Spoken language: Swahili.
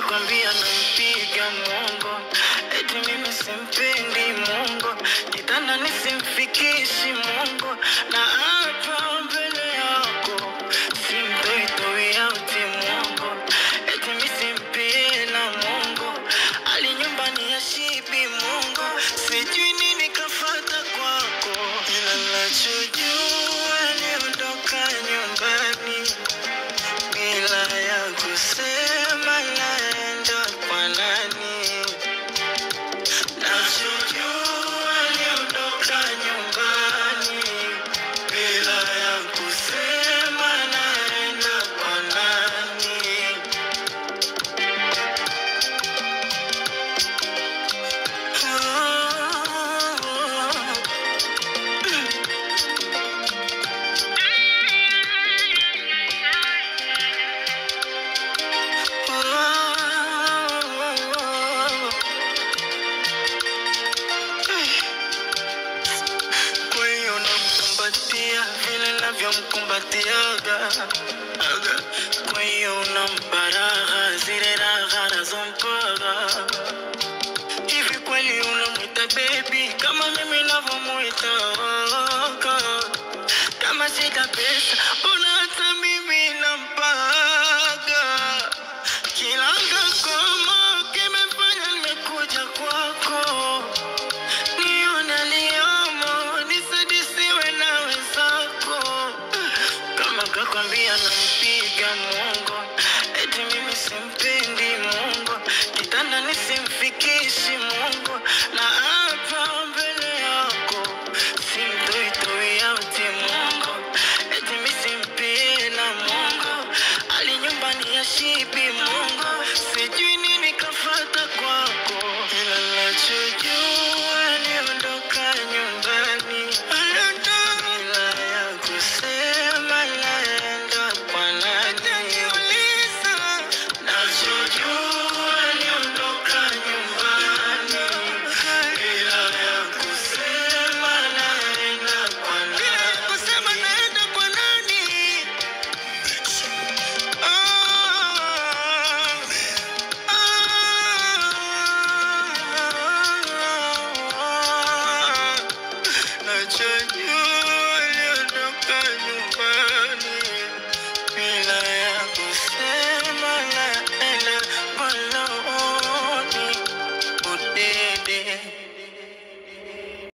kakwambia nampiga Mungu, eti mimi simpendi Mungu, kitanda nisimfikishi Mungu, na hapa mbele yako simtoi yauti Mungu, eti mimi simpenda Mungu, ali nyumbani ya shibi Mungu, sijui nini kafata kwako, ila nachojua niondoka nyumbani bila ya kusema naenda kwa nani. Nachojua niondoka nyumbani bila ya kusema naenda kwa nani. Vile navyomkumbatiaga kwa hiyo unampa raha, zile raha nazompaga. Hivi kweli unamwita baby kama mimi navyomuita? Kama sita pesa mbona hata mimi nampaga? Kilanga kama kimefanya nimekuja kwako, nione liomo nisadisiwe na wenzako. Kama kakwambia nampiga Mungu, eti mimi simpendi Mungu, kitanda nisimfikishi Mungu, na hapa mbele yako simtoi yauti Mungu, eti mimi simpenda Mungu, ali nyumbani ya shibi Mungu, sijui nini kafata kwako, ila nachojua niondoka nyumbani bila ya kusema naenda kwa nani. Nachojua niondoka nyumbani bila ya kusema naenda kwa nani. Kusema naenda kwa nani? Nachojua niondoka